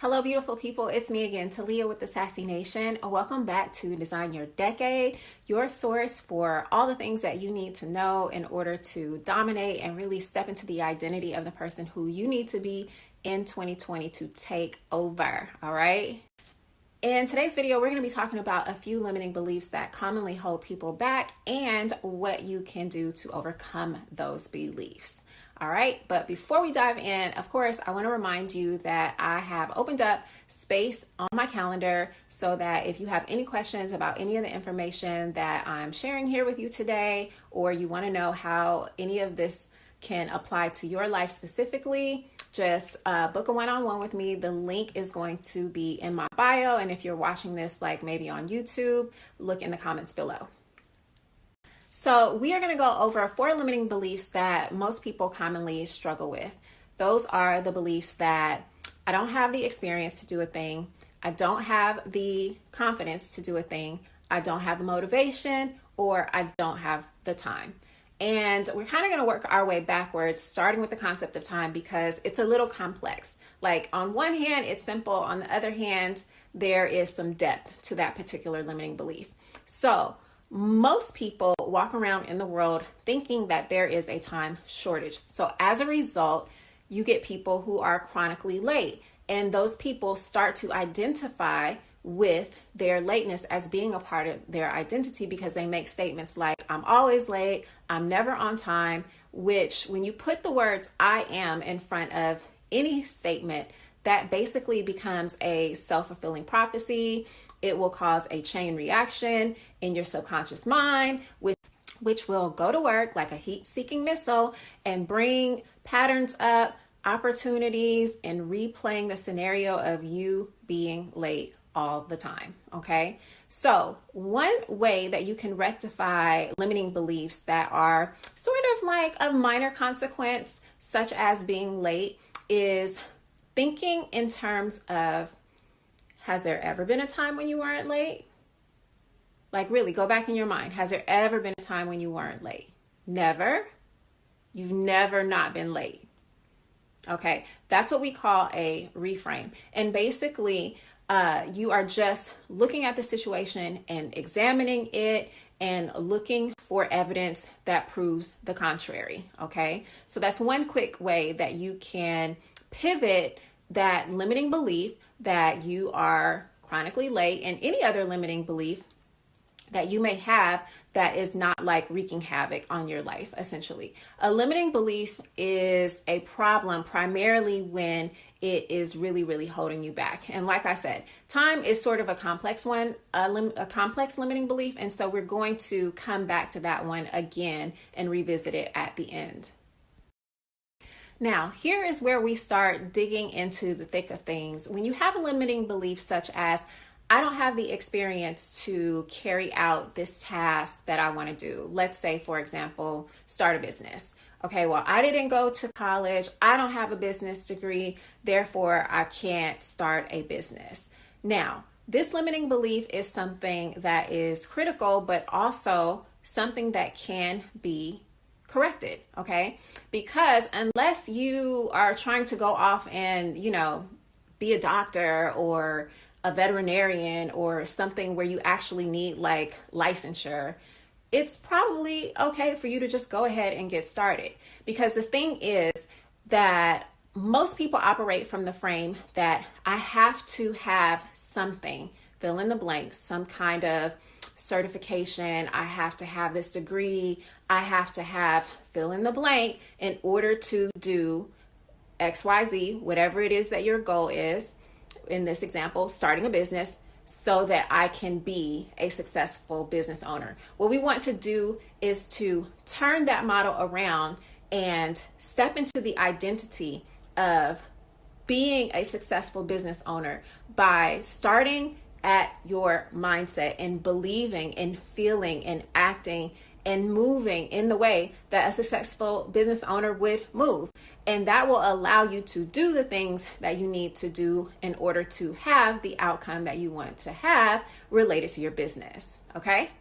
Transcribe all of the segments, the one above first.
Hello, beautiful people. It's me again, Talia with the Sassy Nation. Welcome back to Design Your Decade, your source for all the things that you need to know in order to dominate and really step into the identity of the person who you need to be in 2020 to take over. All right. In today's video, we're going to be talking about a few limiting beliefs that commonly hold people back and what you can do to overcome those beliefs. All right, but before we dive in, of course, I want to remind you that I have opened up space on my calendar so that if you have any questions about any of the information that I'm sharing here with you today, or you want to know how any of this can apply to your life specifically, just book a one-on-one with me. The link is going to be in my bio. And if you're watching this like maybe on YouTube, look in the comments below. So we are going to go over 4 limiting beliefs that most people commonly struggle with. Those are the beliefs that I don't have the experience to do a thing. I don't have the confidence to do a thing. I don't have the motivation, or I don't have the time. And we're kind of going to work our way backwards, starting with the concept of time, because it's a little complex. Like on one hand, it's simple. On the other hand, there is some depth to that particular limiting belief. So most people walk around in the world thinking that there is a time shortage. So as a result, you get people who are chronically late, and those people start to identify with their lateness as being a part of their identity because they make statements like, I'm always late, I'm never on time, which when you put the words I am in front of any statement, that basically becomes a self-fulfilling prophecy. It will cause a chain reaction in your subconscious mind, which will go to work like a heat-seeking missile and bring patterns up, opportunities, and replaying the scenario of you being late all the time, okay? So one way that you can rectify limiting beliefs that are sort of like of minor consequence, such as being late, is thinking in terms of, has there ever been a time when you weren't late? Like really, go back in your mind. Has there ever been a time when you weren't late? Never? You've never not been late. Okay, that's what we call a reframe. And basically, you are just looking at the situation and examining it and looking for evidence that proves the contrary. Okay, so that's one quick way that you can pivot that limiting belief that you are chronically late, and any other limiting belief that you may have that is not like wreaking havoc on your life, essentially. A limiting belief is a problem primarily when it is really, really holding you back. And like I said, time is sort of a complex one, a complex limiting belief. And so we're going to come back to that one again and revisit it at the end. Now, here is where we start digging into the thick of things. When you have a limiting belief such as, I don't have the experience to carry out this task that I want to do. Let's say, for example, start a business. Okay, well, I didn't go to college. I don't have a business degree. Therefore, I can't start a business. Now, this limiting belief is something that is critical, but also something that can be corrected, okay? Because unless you are trying to go off and, be a doctor or a veterinarian or something where you actually need like licensure, it's probably okay for you to just go ahead and get started. Because the thing is that most people operate from the frame that I have to have something, fill in the blanks, some kind of certification, I have to have this degree, I have to have fill in the blank in order to do XYZ, whatever it is that your goal is. In this example, starting a business, so that I can be a successful business owner. What we want to do is to turn that model around and step into the identity of being a successful business owner by starting at your mindset and believing and feeling and acting and moving in the way that a successful business owner would move. And that will allow you to do the things that you need to do in order to have the outcome that you want to have related to your business. Okay?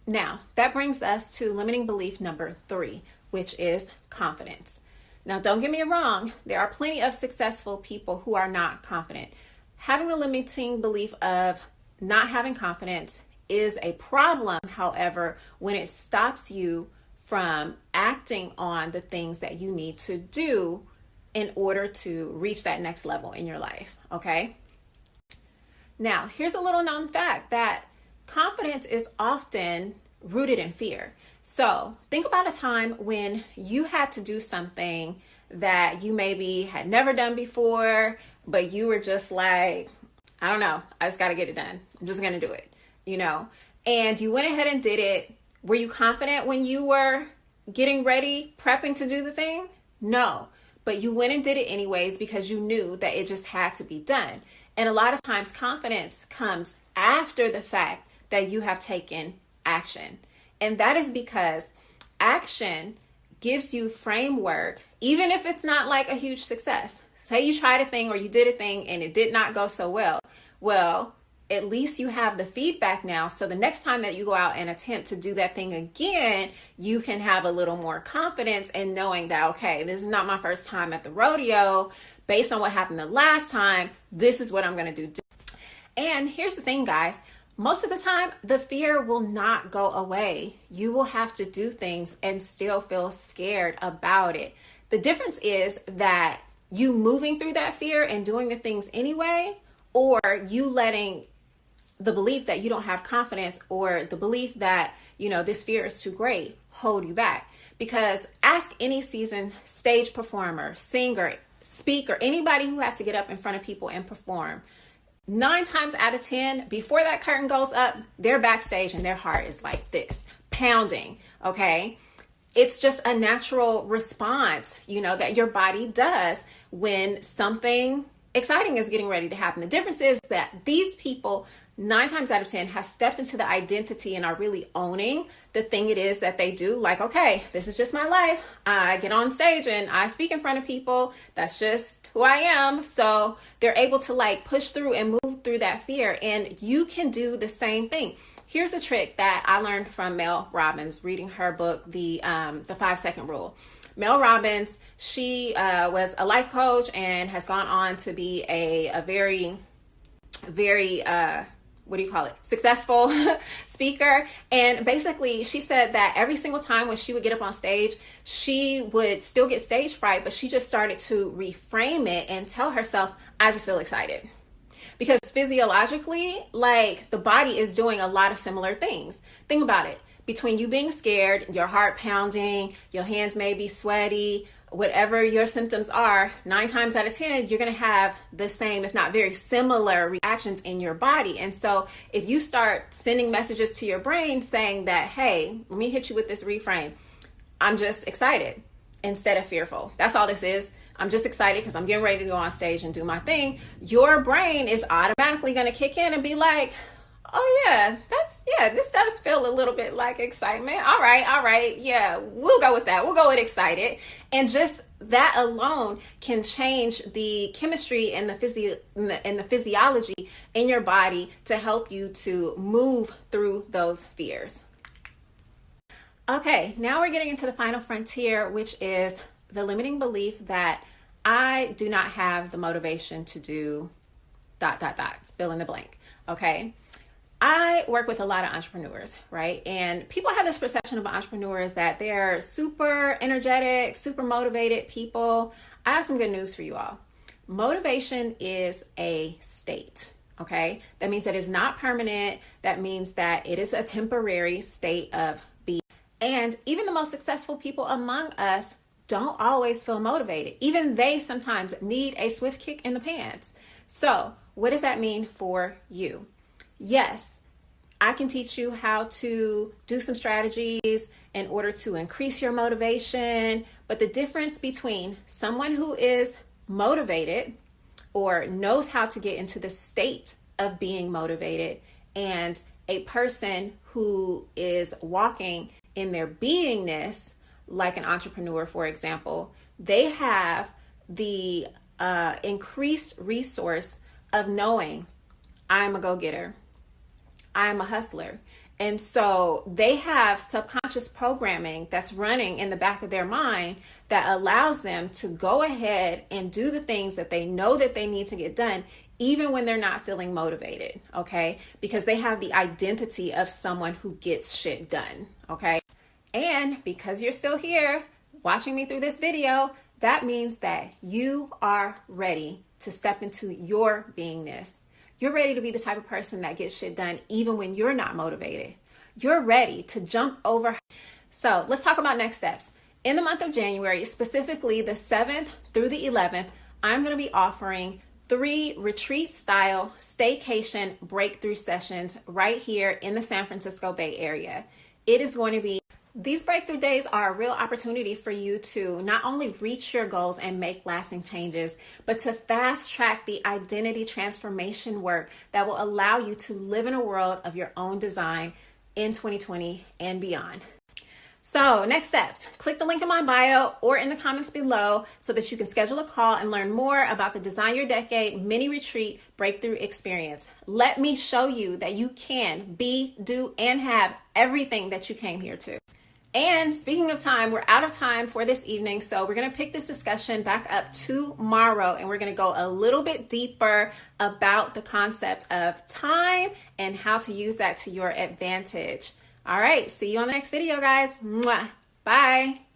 Now, that brings us to limiting belief number 3, which is confidence. Now, don't get me wrong, there are plenty of successful people who are not confident. Having the limiting belief of not having confidence is a problem, however, when it stops you from acting on the things that you need to do in order to reach that next level in your life, okay? Now, here's a little known fact that confidence is often rooted in fear. So think about a time when you had to do something that you maybe had never done before, but you were just like, I don't know, I just got to get it done. I'm just going to do it, and you went ahead and did it. Were you confident when you were getting ready, prepping to do the thing? No, but you went and did it anyways because you knew that it just had to be done. And a lot of times confidence comes after the fact that you have taken action. And that is because action gives you framework, even if it's not like a huge success. Say you tried a thing or you did a thing and it did not go so well. Well, at least you have the feedback now. So the next time that you go out and attempt to do that thing again, you can have a little more confidence in knowing that, okay, this is not my first time at the rodeo. Based on what happened the last time, this is what I'm going to do. And here's the thing, guys. Most of the time, the fear will not go away. You will have to do things and still feel scared about it. The difference is that you moving through that fear and doing the things anyway, or you letting the belief that you don't have confidence or the belief that, this fear is too great hold you back. Because ask any seasoned stage performer, singer, speaker, anybody who has to get up in front of people and perform. 9 times out of 10, before that curtain goes up, they're backstage and their heart is like this, pounding, okay? It's just a natural response, that your body does when something exciting is getting ready to happen. The difference is that these people, 9 times out of 10, have stepped into the identity and are really owning the thing it is that they do. Like, okay, this is just my life. I get on stage and I speak in front of people. That's just who I am. So they're able to push through and move through that fear. And you can do the same thing. Here's a trick that I learned from Mel Robbins, reading her book, the 5-Second Rule. Mel Robbins, she was a life coach and has gone on to be a very, very, successful speaker. And basically she said that every single time when she would get up on stage, she would still get stage fright, but she just started to reframe it and tell herself, I just feel excited. Because physiologically, the body is doing a lot of similar things. Think about it. Between you being scared, your heart pounding, your hands may be sweaty, whatever your symptoms are, 9 times out of 10, you're going to have the same, if not very similar reactions in your body. And so if you start sending messages to your brain saying that, hey, let me hit you with this reframe. I'm just excited instead of fearful. That's all this is. I'm just excited because I'm getting ready to go on stage and do my thing. Your brain is automatically going to kick in and be like, oh yeah, this does feel a little bit like excitement. All right. Yeah, we'll go with that. We'll go with excited. And just that alone can change the chemistry and the physiology in your body to help you to move through those fears. Okay, now we're getting into the final frontier, which is the limiting belief that I do not have the motivation to do ... fill in the blank. Okay. I work with a lot of entrepreneurs, right? And people have this perception of entrepreneurs that they're super energetic, super motivated people. I have some good news for you all. Motivation is a state, okay? That means that it's not permanent. That means that it is a temporary state of being. And even the most successful people among us don't always feel motivated. Even they sometimes need a swift kick in the pants. So what does that mean for you? Yes, I can teach you how to do some strategies in order to increase your motivation. But the difference between someone who is motivated or knows how to get into the state of being motivated and a person who is walking in their beingness, like an entrepreneur, for example, they have the increased resource of knowing I'm a go-getter. I'm a hustler. And so they have subconscious programming that's running in the back of their mind that allows them to go ahead and do the things that they know that they need to get done, even when they're not feeling motivated, okay? Because they have the identity of someone who gets shit done, okay? And because you're still here watching me through this video, that means that you are ready to step into your beingness. You're ready to be the type of person that gets shit done even when you're not motivated. You're ready to jump over. So let's talk about next steps. In the month of January, specifically the 7th through the 11th, I'm going to be offering 3 retreat-style staycation breakthrough sessions right here in the San Francisco Bay Area. It is going to be These breakthrough days are a real opportunity for you to not only reach your goals and make lasting changes, but to fast track the identity transformation work that will allow you to live in a world of your own design in 2020 and beyond. So next steps, click the link in my bio or in the comments below so that you can schedule a call and learn more about the Design Your Decade mini retreat breakthrough experience. Let me show you that you can be, do, and have everything that you came here to. And speaking of time, we're out of time for this evening, so we're going to pick this discussion back up tomorrow, and we're going to go a little bit deeper about the concept of time and how to use that to your advantage. All right, see you on the next video, guys. Mwah. Bye.